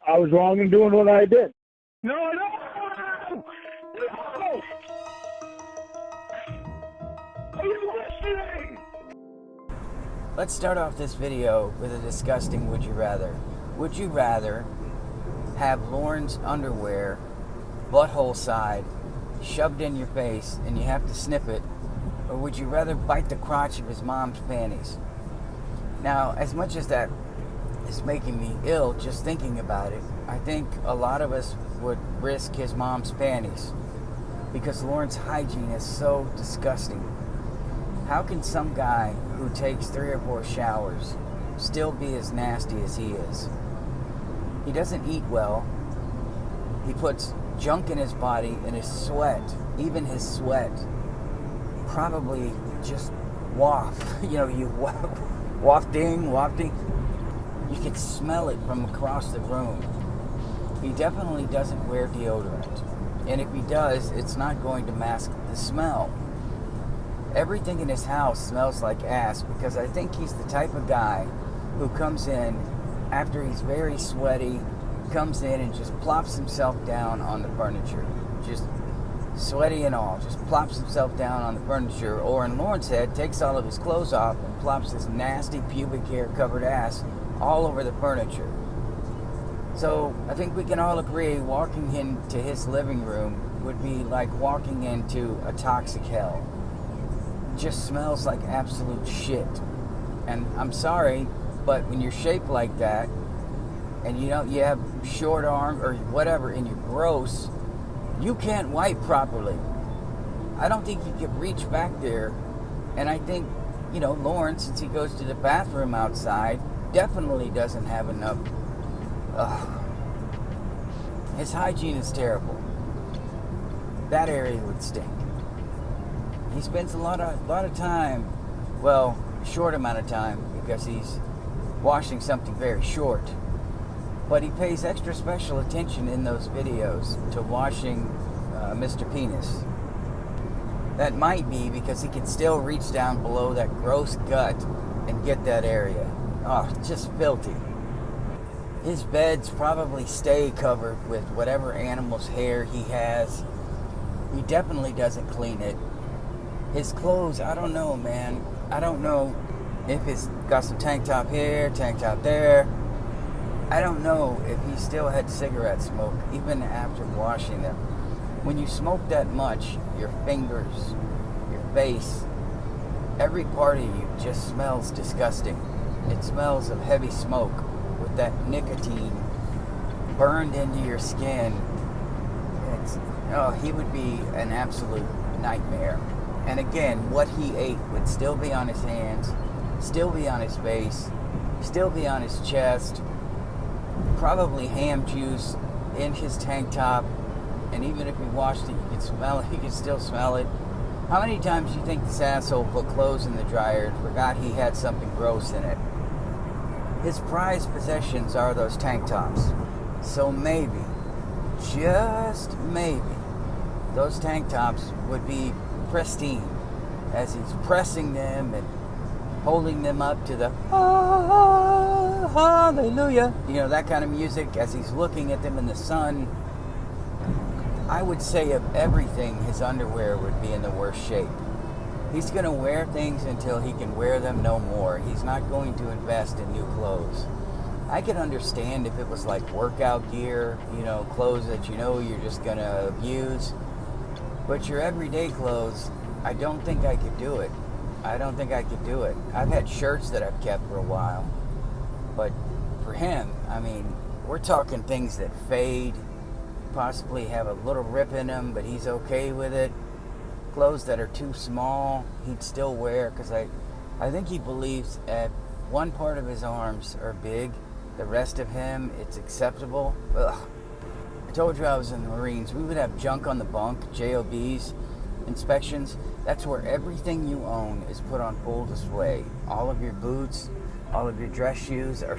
I was wrong in doing what I did. No, no! No! Are you listening? Let's start off this video with a disgusting would you rather. Would you rather have Lorne's underwear, butthole side, shoved in your face and you have to snip it, or would you rather bite the crotch of his mom's panties? Now, as much as that is making me ill just thinking about it, I think a lot of us would risk his mom's panties because Lorne's hygiene is so disgusting. How can some guy who takes 3 or 4 showers still be as nasty as he is? He doesn't eat well. He puts junk in his body, and his sweat, even his sweat, probably just waft. You wafting. You can smell it from across the room. He definitely doesn't wear deodorant. And if he does, it's not going to mask the smell. Everything in his house smells like ass because I think he's the type of guy who comes in after he's very sweaty, comes in and just plops himself down on the furniture. Just sweaty and all. Just plops himself down on the furniture. Or in Lorne's head, takes all of his clothes off and plops his nasty pubic hair covered ass all over the furniture. So I think we can all agree walking into his living room would be like walking into a toxic hell. It just smells like absolute shit. And I'm sorry, but when you're shaped like that and you have short arms or whatever and you're gross, you can't wipe properly. I don't think you can reach back there. And I think, Lorne, since he goes to the bathroom outside, definitely doesn't have enough. His hygiene is terrible. That area would stink. He spends a lot of time, well, short amount of time because he's washing something very short. But he pays extra special attention in those videos to washing Mr. Penis. That might be because he can still reach down below that gross gut and get that area. Oh, just filthy. His beds probably stay covered with whatever animal's hair he has. He definitely doesn't clean it. His clothes, I don't know, man. I don't know if he's got some tank top here, tank top there. I don't know if he still had cigarette smoke even after washing them. When you smoke that much, your fingers, your face, every part of you just smells disgusting. It smells of heavy smoke with that nicotine burned into your skin. He would be an absolute nightmare. And again, what he ate would still be on his hands, still be on his face, still be on his chest, probably ham juice in his tank top, and even if he washed it, you could smell it, you could still smell it. How many times do you think this asshole put clothes in the dryer and forgot he had something gross in it? His prized possessions are those tank tops. So maybe, just maybe, those tank tops would be pristine as he's pressing them and holding them up to the hallelujah, that kind of music as he's looking at them in the sun. I would say of everything, his underwear would be in the worst shape. He's going to wear things until he can wear them no more. He's not going to invest in new clothes. I could understand if it was like workout gear, clothes that you're just going to abuse. But your everyday clothes, I don't think I could do it. I've had shirts that I've kept for a while. But for him, we're talking things that fade, possibly have a little rip in them, but he's okay with it. Clothes that are too small, he'd still wear, because I think he believes at one part of his arms are big, the rest of him, it's acceptable. Ugh. I told you I was in the Marines. We would have junk on the bunk, JOBs, inspections. That's where everything you own is put on full display. All of your boots, all of your dress shoes are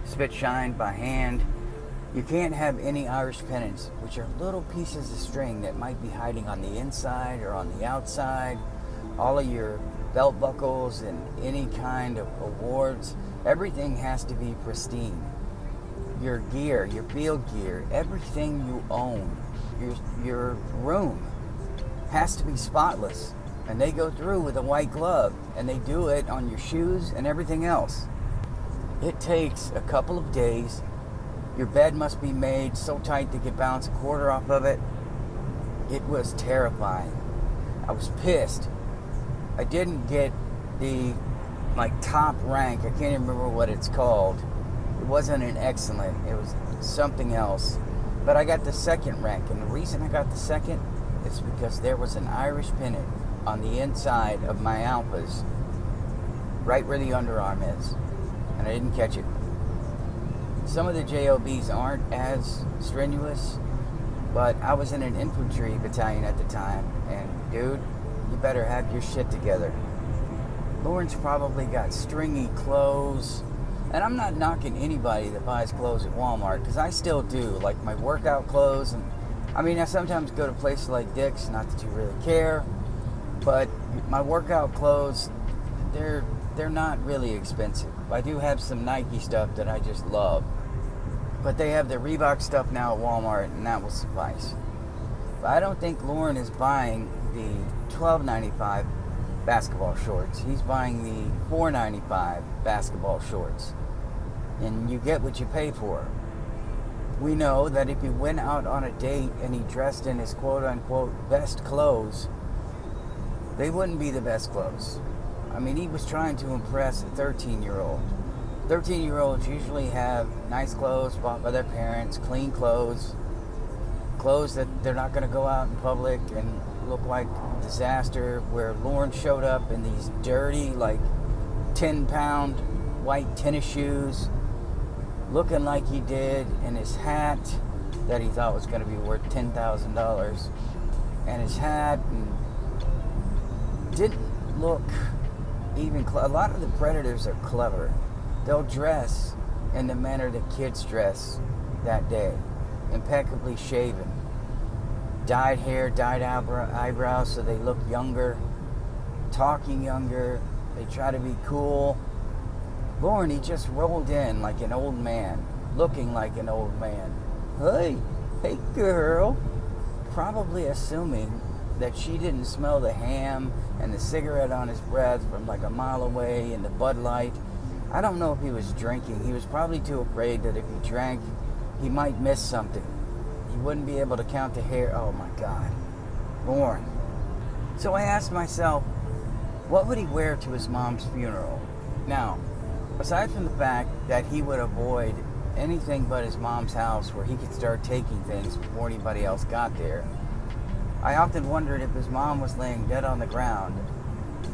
spit shined by hand. You can't have any Irish pennants, which are little pieces of string that might be hiding on the inside or on the outside. All of your belt buckles and any kind of awards, everything has to be pristine. your gear, your field gear, everything you own, your room has to be spotless. And they go through with a white glove, and they do it on your shoes and everything else. It takes a couple of days. Your bed must be made so tight they could bounce a quarter off of it. It was terrifying. I was pissed. I didn't get the top rank. I can't even remember what it's called. It wasn't an excellent. It was something else. But I got the second rank. And the reason I got the second is because there was an Irish pennant on the inside of my alphas, right where the underarm is. And I didn't catch it. Some of the JOBs aren't as strenuous, but I was in an infantry battalion at the time, and dude, you better have your shit together. Lorne's probably got stringy clothes, and I'm not knocking anybody that buys clothes at Walmart, because I still do, like my workout clothes, and I sometimes go to places like Dick's, not that you really care, but my workout clothes, they're not really expensive. I do have some Nike stuff that I just love, but they have the Reebok stuff now at Walmart, and that will suffice. But I don't think Lorne is buying the $12.95 basketball shorts. He's buying the $4.95 basketball shorts, and you get what you pay for. We know that if he went out on a date and he dressed in his quote-unquote best clothes, they wouldn't be the best clothes. He was trying to impress a 13-year-old. 13-year-olds usually have nice clothes bought by their parents, clean clothes that they're not going to go out in public and look like a disaster, where Lorne showed up in these dirty, 10-pound white tennis shoes, looking like he did, in his hat that he thought was going to be worth $10,000, and his hat, and didn't look even a lot of the predators are clever. They'll dress in the manner that kids dress that day. Impeccably shaven. Dyed hair, dyed eyebrows so they look younger. Talking younger. They try to be cool. Lorne, he just rolled in like an old man. Looking like an old man. Hey girl. Probably assuming that she didn't smell the ham and the cigarette on his breath from a mile away and the Bud Light. I don't know if he was drinking. He was probably too afraid that if he drank, he might miss something. He wouldn't be able to count the hair. Oh my God. Lorne. So I asked myself, what would he wear to his mom's funeral? Now, aside from the fact that he would avoid anything but his mom's house where he could start taking things before anybody else got there, I often wondered if his mom was laying dead on the ground,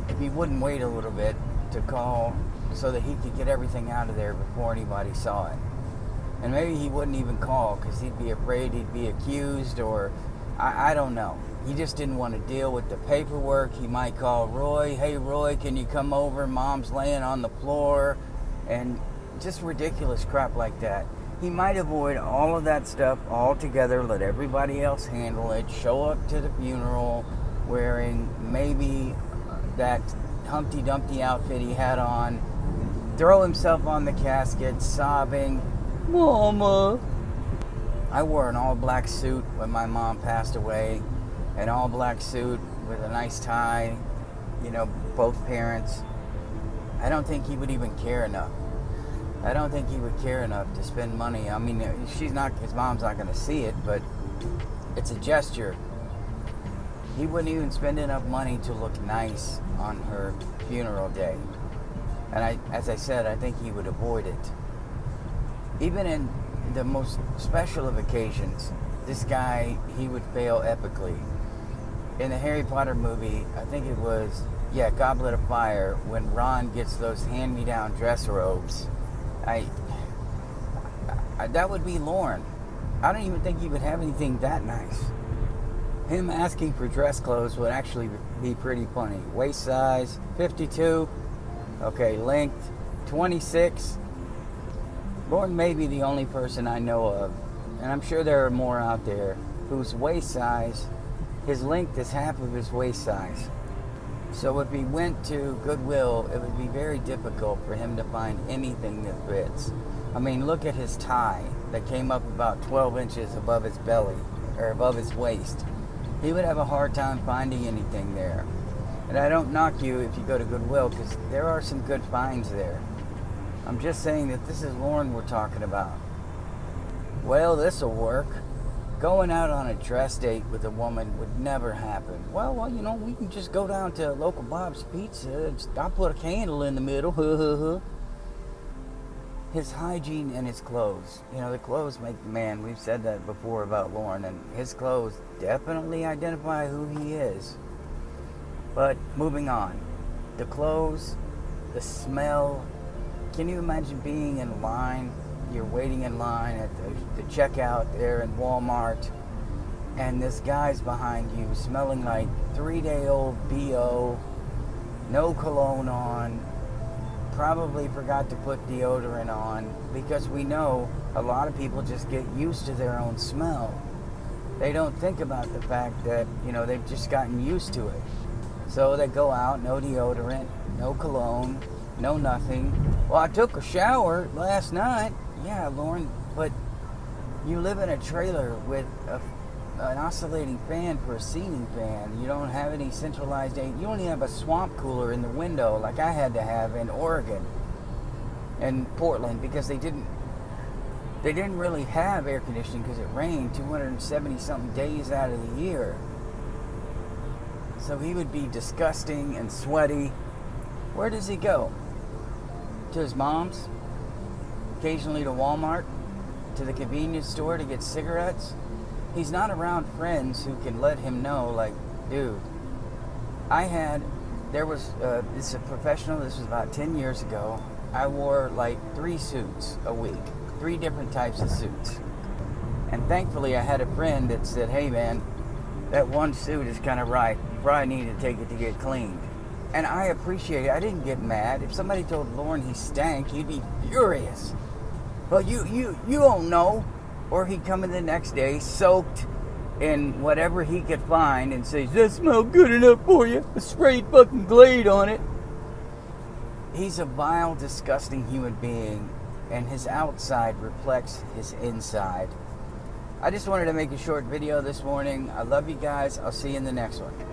if he wouldn't wait a little bit to call so that he could get everything out of there before anybody saw it. And maybe he wouldn't even call because he'd be afraid he'd be accused, or I don't know. He just didn't want to deal with the paperwork. He might call Roy. Hey, Roy, can you come over? Mom's laying on the floor. And just ridiculous crap like that. He might avoid all of that stuff altogether, let everybody else handle it, show up to the funeral wearing maybe that Humpty Dumpty outfit he had on, throw himself on the casket, sobbing, Mama. I wore an all-black suit when my mom passed away, an all-black suit with a nice tie, both parents. I don't think he would even care enough. I don't think he would care enough to spend money. His mom's not going to see it, but it's a gesture. He wouldn't even spend enough money to look nice on her funeral day. And as I said, I think he would avoid it. Even in the most special of occasions, this guy, he would fail epically. In the Harry Potter movie, I think it was, Goblet of Fire, when Ron gets those hand-me-down dress robes, that would be Lorne. I don't even think he would have anything that nice. Him asking for dress clothes would actually be pretty funny. Waist size, 52. Okay, length, 26. Lorne may be the only person I know of, and I'm sure there are more out there, whose waist size, his length is half of his waist size. So if he went to Goodwill, it would be very difficult for him to find anything that fits. I mean, look at his tie that came up about 12 inches above his belly, or above his waist. He would have a hard time finding anything there. And I don't knock you if you go to Goodwill, because there are some good finds there. I'm just saying that this is Lorne we're talking about. Well, this'll work. Going out on a dress date with a woman would never happen. Well, we can just go down to local Bob's Pizza. I'll put a candle in the middle. His hygiene and his clothes. The clothes make the man. We've said that before about Lorne, and his clothes definitely identify who he is. But moving on. The clothes, the smell. Can you imagine being in line? You're waiting in line at the checkout there in Walmart, and this guy's behind you smelling like 3-day-old BO, no cologne on, probably forgot to put deodorant on, because we know a lot of people just get used to their own smell. They don't think about the fact that, they've just gotten used to it. So they go out, no deodorant, no cologne, no nothing. Well, I took a shower last night. Yeah, Lorne, but you live in a trailer with an oscillating fan for a ceiling fan. You don't have any centralized air. You don't even have a swamp cooler in the window like I had to have in Oregon and Portland, because they didn't really have air conditioning because it rained 270 something days out of the year. So he would be disgusting and sweaty. Where does he go? To his mom's? Occasionally to Walmart? To the convenience store to get cigarettes? He's not around friends who can let him know, like, dude, this is a professional, this was about 10 years ago. I wore like 3 suits a week, 3 different types of suits. And thankfully I had a friend that said, hey man, that one suit is kind of right. You probably need to take it to get cleaned. And I appreciate it. I didn't get mad. If somebody told Lorne he stank, he'd be furious. But you don't know. Or he'd come in the next day soaked in whatever he could find and say, does that smell good enough for you? I sprayed fucking Glade on it. He's a vile, disgusting human being, and his outside reflects his inside. I just wanted to make a short video this morning. I love you guys. I'll see you in the next one.